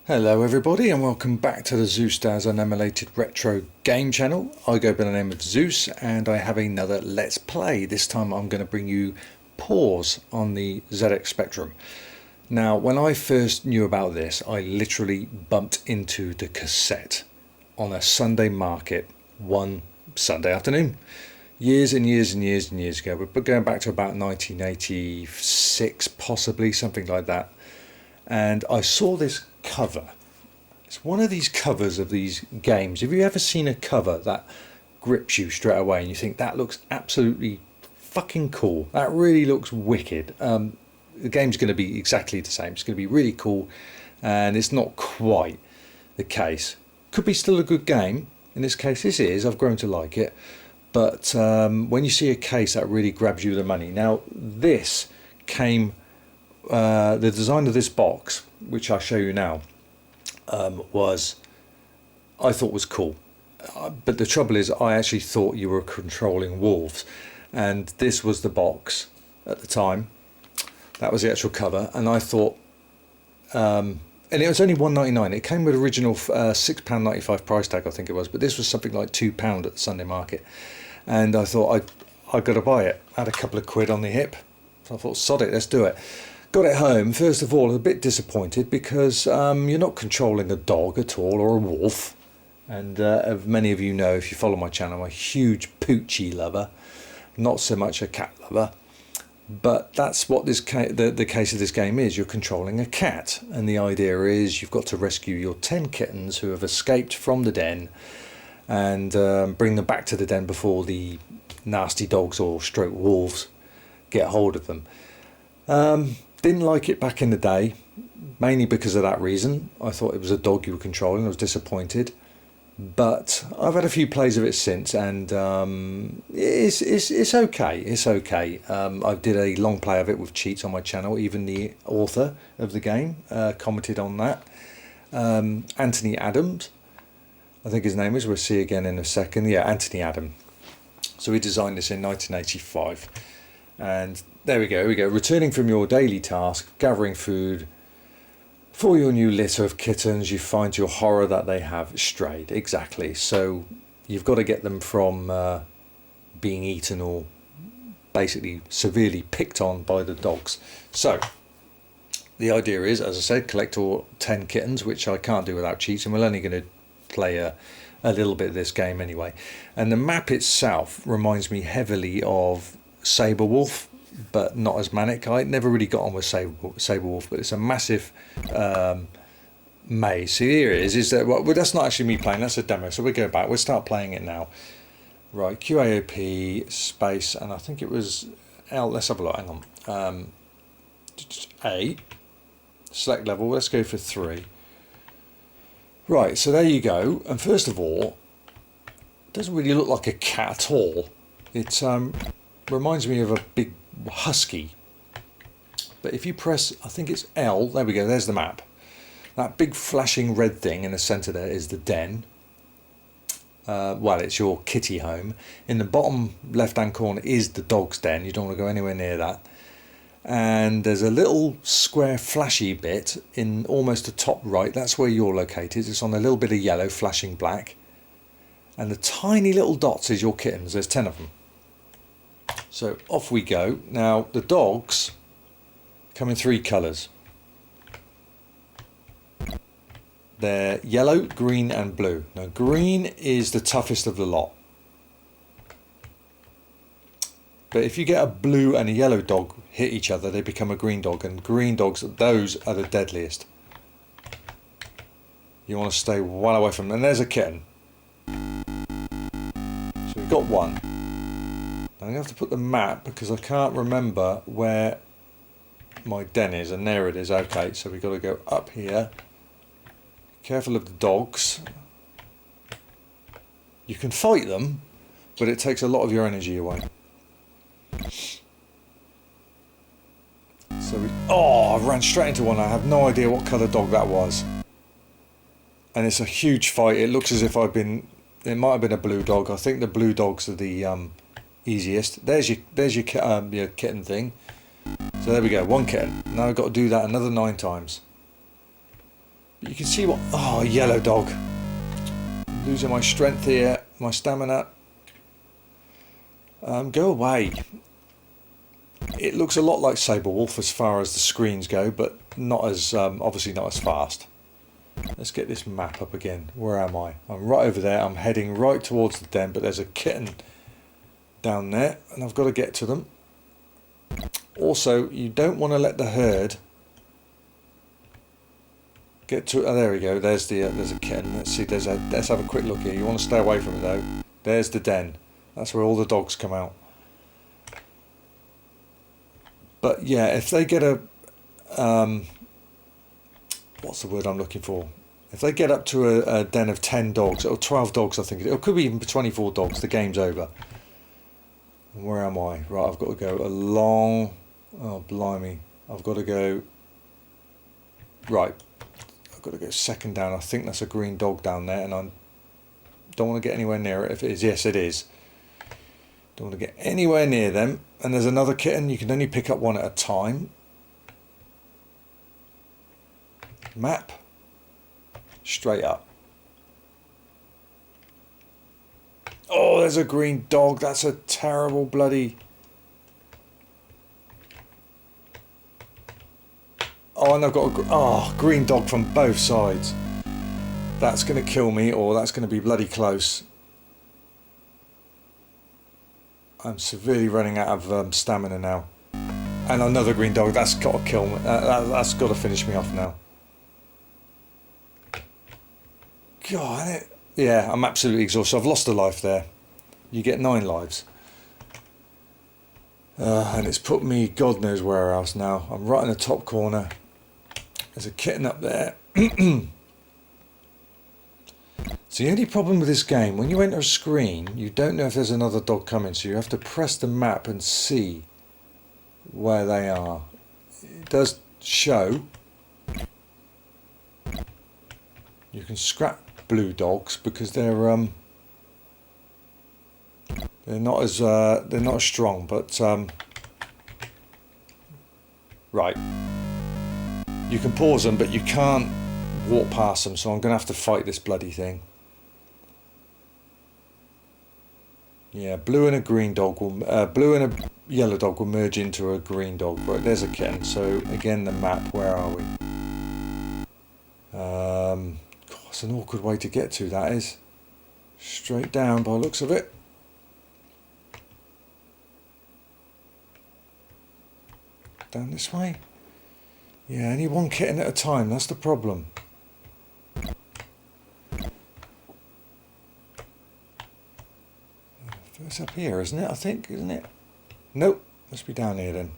Hello everybody and welcome back to the Zeusdaz Unemulated Retro Game Channel. I go by the name of Zeus and I have another Let's Play. This time I'm going to bring you Paws on the ZX Spectrum. Now when I first knew about this I literally bumped into the cassette on a Sunday market one Sunday afternoon. Years and years and years and years ago, but going back to about 1986 possibly, something like that. And I saw this cover. It's one of these covers of these games. Have you ever seen a cover that grips you straight away and you think that looks absolutely fucking cool? That really looks wicked. The game's going to be exactly the same. It's going to be really cool, and it's not quite the case. Could be still a good game. In this case, this is. I've grown to like it. But when you see a case that really grabs you the money. Now, this came. The design of this box, which I'll show you now, I thought was cool. But the trouble is, I actually thought you were controlling wolves, and this was the box at the time. That was the actual cover, and I thought, and it was only £1.99. It came with original £6.95 price tag, I think it was, but this was something like £2 at the Sunday market, and I thought I got to buy it. I had a couple of quid on the hip, so I thought, sod it, let's do it. Got it home. First of all, I was a bit disappointed because you're not controlling a dog at all, or a wolf. And as many of you know, if you follow my channel, I'm a huge poochie lover, not so much a cat lover. But that's what the case of this game is. You're controlling a cat, and the idea is you've got to rescue your 10 kittens who have escaped from the den, and bring them back to the den before the nasty dogs or stroke wolves get hold of them. Didn't like it back in the day, mainly because of that reason. I thought it was a dog you were controlling. I was disappointed, but I've had a few plays of it since, and it's okay. It's okay. I did a long play of it with cheats on my channel. Even the author of the game commented on that. Anthony Adams, I think his name is. We'll see again in a second. Yeah, Anthony Adams. So he designed this in 1985. And there we go, Returning from your daily task, gathering food for your new litter of kittens, you find to your horror that they have strayed. Exactly. So you've got to get them from being eaten or basically severely picked on by the dogs. So the idea is, as I said, collect all 10 kittens, which I can't do without cheats, and we're only going to play a little bit of this game anyway. And the map itself reminds me heavily of Sabre Wolf, but not as manic. I never really got on with Sabre Wolf, but it's a massive maze. So here it is that, well, that's not actually me playing, that's a demo, so we'll go back, we'll start playing it now. Right, QAOP space, and I think it was L. Let's have a look, hang on. A, select level, let's go for 3. Right, so there you go. And first of all, it doesn't really look like a cat at all. It reminds me of a big husky, but if you press, I think it's L, there we go, there's the map. That big flashing red thing in the center there is the den. Well, it's your kitty home. In the bottom left hand corner is the dog's den. You don't want to go anywhere near that. And there's a little square flashy bit in almost the top right. That's where you're located. It's on a little bit of yellow flashing black, and the tiny little dots is your kittens. There's 10 of them. So off we go. Now the dogs come in 3 colours. They're yellow, green and blue. Now green is the toughest of the lot. But if you get a blue and a yellow dog hit each other, they become a green dog, and green dogs, those are the deadliest. You want to stay well away from them. And there's a kitten. So we've got one. I'm going to have to put the map because I can't remember where my den is, and there it is. Okay, so we've got to go up here. Careful of the dogs. You can fight them, but it takes a lot of your energy away. So I ran straight into one. I have no idea what colour dog that was. And it's a huge fight. It looks as if it might have been a blue dog. I think the blue dogs are the easiest. There's your kitten thing. So there we go, 1 kitten. Now I've got to do that another 9 times. But you can see what... Oh, yellow dog. Losing my strength here, my stamina. Go away. It looks a lot like Sabre Wolf as far as the screens go, but not as obviously not as fast. Let's get this map up again. Where am I? I'm right over there. I'm heading right towards the den, but there's a kitten down there, and I've got to get to them. Also, you don't want to let the herd get to. Oh, there we go. There's a kitten. Let's see. Let's have a quick look here. You want to stay away from it though. There's the den. That's where all the dogs come out. But yeah, if they get a what's the word I'm looking for? If they get up to a den of 10 dogs or 12 dogs, I think it could be even 24 dogs. The game's over. And where am I? Right, I've got to go along. Oh blimey! I've got to go. Right, I've got to go second down. I think that's a green dog down there, and I don't want to get anywhere near it. If it is, yes, it is. Don't want to get anywhere near them. And there's another kitten. You can only pick up one at a time. Map. Straight up. Oh, there's a green dog. That's a terrible bloody... Oh, and I've got a green dog from both sides. That's going to kill me, or that's going to be bloody close. I'm severely running out of stamina now. And another green dog. That's got to kill me. That's got to finish me off now. God, yeah, I'm absolutely exhausted. I've lost a life there. You get 9 lives. And it's put me God knows where else now. I'm right in the top corner. There's a kitten up there. So the only problem with this game, when you enter a screen, you don't know if there's another dog coming, so you have to press the map and see where they are. It does show. You can scrap blue dogs because they're not as strong, but right. You can pause them, but you can't walk past them, so I'm going to have to fight this bloody thing. Yeah, blue and a green dog will, blue and a yellow dog will merge into a green dog. Right, there's a kitten. So again, the map. Where are we? God, it's an awkward way to get to. That is straight down by the looks of it. Down this way. Yeah, only one kitten at a time. That's the problem. It's up here, isn't it? I think, isn't it? Nope. Must be down here then.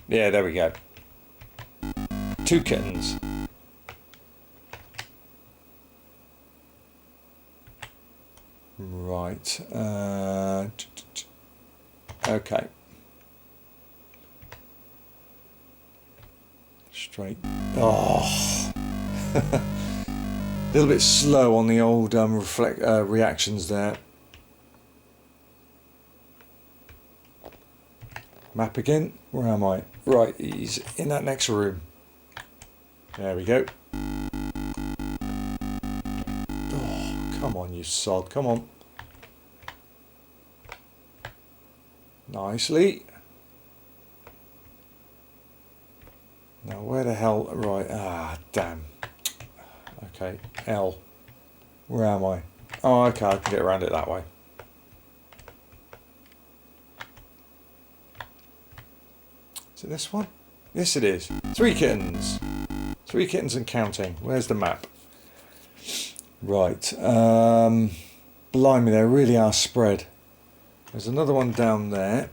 Yeah, there we go. 2 kittens. Right. Okay. Straight. Oh. A little bit slow on the old reactions there. Map again. Where am I? Right, he's in that next room. There we go. Oh, come on, you sod. Come on. Nicely. Now, where the hell? Right. Ah, damn. Okay, L. Where am I? Oh, okay, I can get around it that way. Is it this one? Yes, it is. 3 kittens. 3 kittens and counting. Where's the map? Right. Blimey, they really are spread. There's another one down there.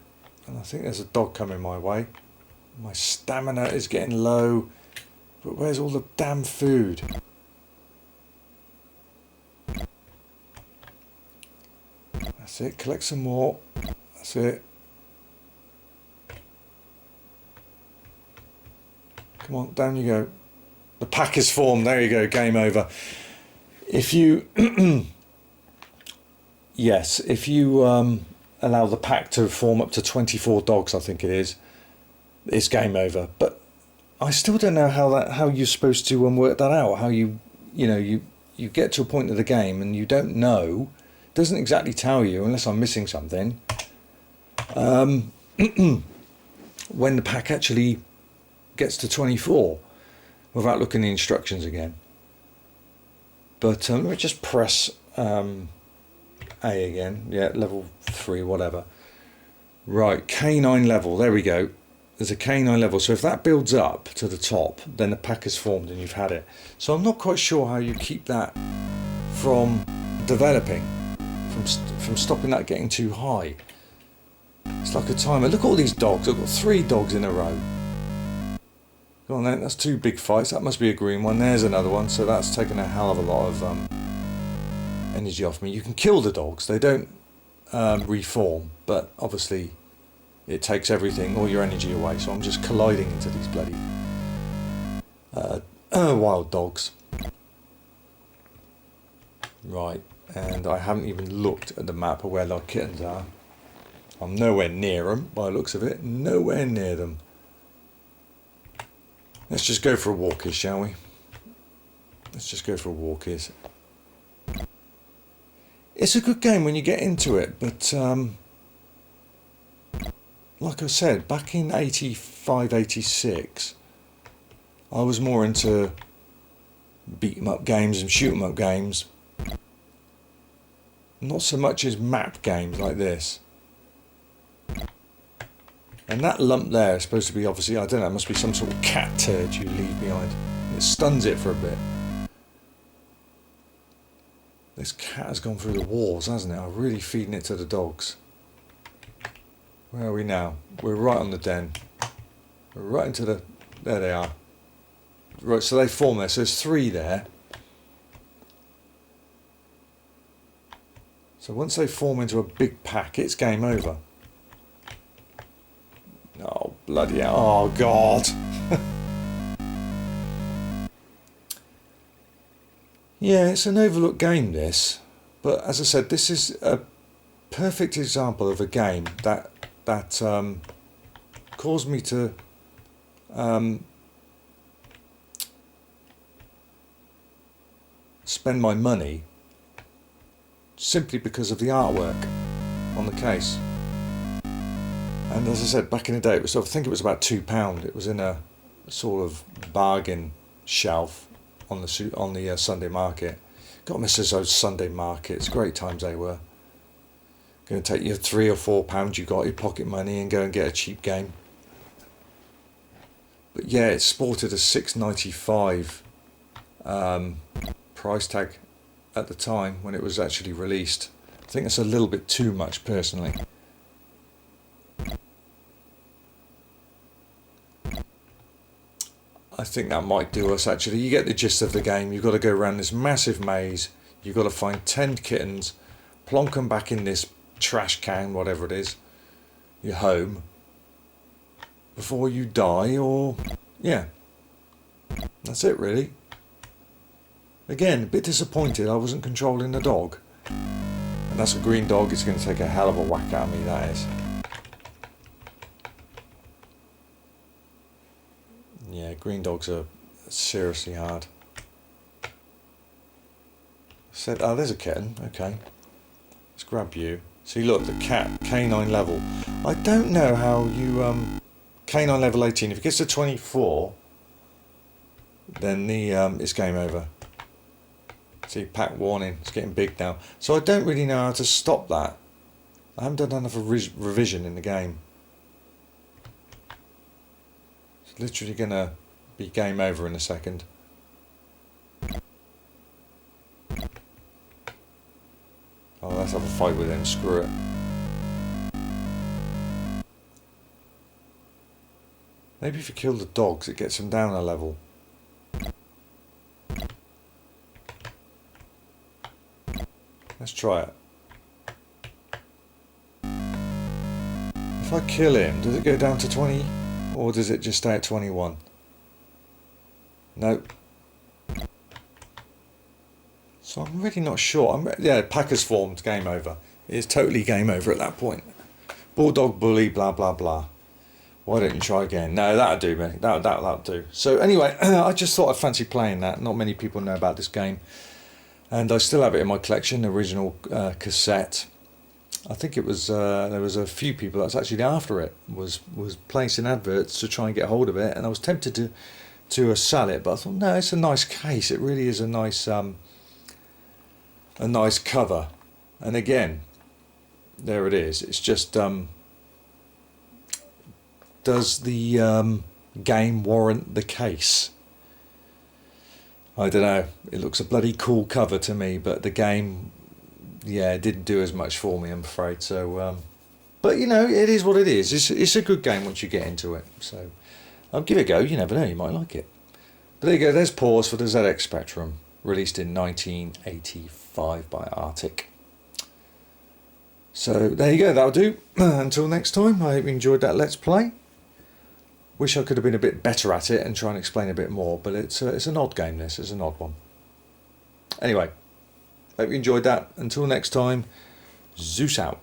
And I think there's a dog coming my way. My stamina is getting low. But where's all the damn food? That's it. Collect some more. That's it. Come on, down you go. The pack is formed. There you go. Game over. If you... yes, if you allow the pack to form up to 24 dogs, I think it is, it's game over. But I still don't know how you're supposed to work that out. How you get to a point of the game and you don't know. It doesn't exactly tell you unless I'm missing something. When the pack actually gets to 24 without looking at the instructions again. But let me just press A again. Yeah, level 3, whatever. Right, Canine level. There we go. There's a Canine level. So if that builds up to the top, then the pack is formed and you've had it. So I'm not quite sure how you keep that from developing, from stopping that getting too high. It's like a timer. Look at all these dogs. I've got 3 dogs in a row. Go on then, that's 2 big fights. That must be a green one. There's another one. So that's taken a hell of a lot of energy off me. You can kill the dogs. They don't reform, but obviously it takes everything, all your energy away. So I'm just colliding into these bloody wild dogs. Right, and I haven't even looked at the map of where the kittens are. I'm nowhere near them, by the looks of it. Nowhere near them. Let's just go for a walk, shall we? Let's just go for a walk. It's a good game when you get into it, but like I said, back in 85, 86, I was more into beat 'em up games and shoot 'em up games. Not so much as map games like this. And that lump there is supposed to be, obviously, I don't know, it must be some sort of cat turd you leave behind. It stuns it for a bit. This cat has gone through the walls, hasn't it? I'm really feeding it to the dogs. Where are we now? We're right on the den. We're right into the... There they are. Right, so they form there. So there's 3 there. So once they form into a big pack, it's game over. Oh, bloody hell. Oh, God. Yeah, it's an overlooked game, this. But as I said, this is a perfect example of a game that caused me to spend my money simply because of the artwork on the case. And as I said, back in the day, I think it was about £2. It was in a sort of bargain shelf on the Sunday market. God misses those Sunday markets. Great times they were. Going to take you £3 or £4 you got your pocket money and go and get a cheap game. But yeah, it sported a £6.95 price tag at the time when it was actually released. I think that's a little bit too much personally. I think that might do us actually. You get the gist of the game. You've got to go around this massive maze. You've got to find 10 kittens, plonk them back in this trash can, whatever it is, your home, before you die, or yeah, that's it really. Again, a bit disappointed I wasn't controlling the dog, and that's a green dog. It's going to take a hell of a whack at me, that is. Yeah, green dogs are seriously hard. Said, oh, there's a kitten. Okay, let's grab you. See, look, the cat, Canine level. I don't know how you Canine level 18. If it gets to 24, then it's game over. See, pack warning. It's getting big now. So I don't really know how to stop that. I haven't done enough revision in the game. It's literally gonna be game over in a second. Oh, let's have a fight with him. Screw it. Maybe if you kill the dogs, it gets them down a level. Let's try it. If I kill him, does it go down to 20? Or does it just stay at 21? Nope. So I'm really not sure. Yeah, pack has formed. Game over. It's totally game over at that point. Bulldog bully, blah, blah, blah. Why don't you try again? No, that'll do, mate. That'll do. So anyway, I just thought I'd fancy playing that. Not many people know about this game. And I still have it in my collection, the original cassette. I think it was there was a few people that's actually after it, was placing adverts to try and get hold of it, and I was tempted to sell it, but I thought, no, it's a nice case. It really is a nice cover. And again, there it is. It's just does the game warrant the case? I don't know. It looks a bloody cool cover to me, but the game, yeah, it didn't do as much for me, I'm afraid. So, but you know, it is what it is. It's a good game once you get into it. So, I'll give it a go. You never know, you might like it. But there you go. There's Paws for the ZX Spectrum, released in 1985 by Arctic. So there you go. That'll do. Until next time. I hope you enjoyed that Let's Play. Wish I could have been a bit better at it and try and explain a bit more, but it's an odd game, this. It's an odd one. Anyway, hope you enjoyed that. Until next time, Zeus out.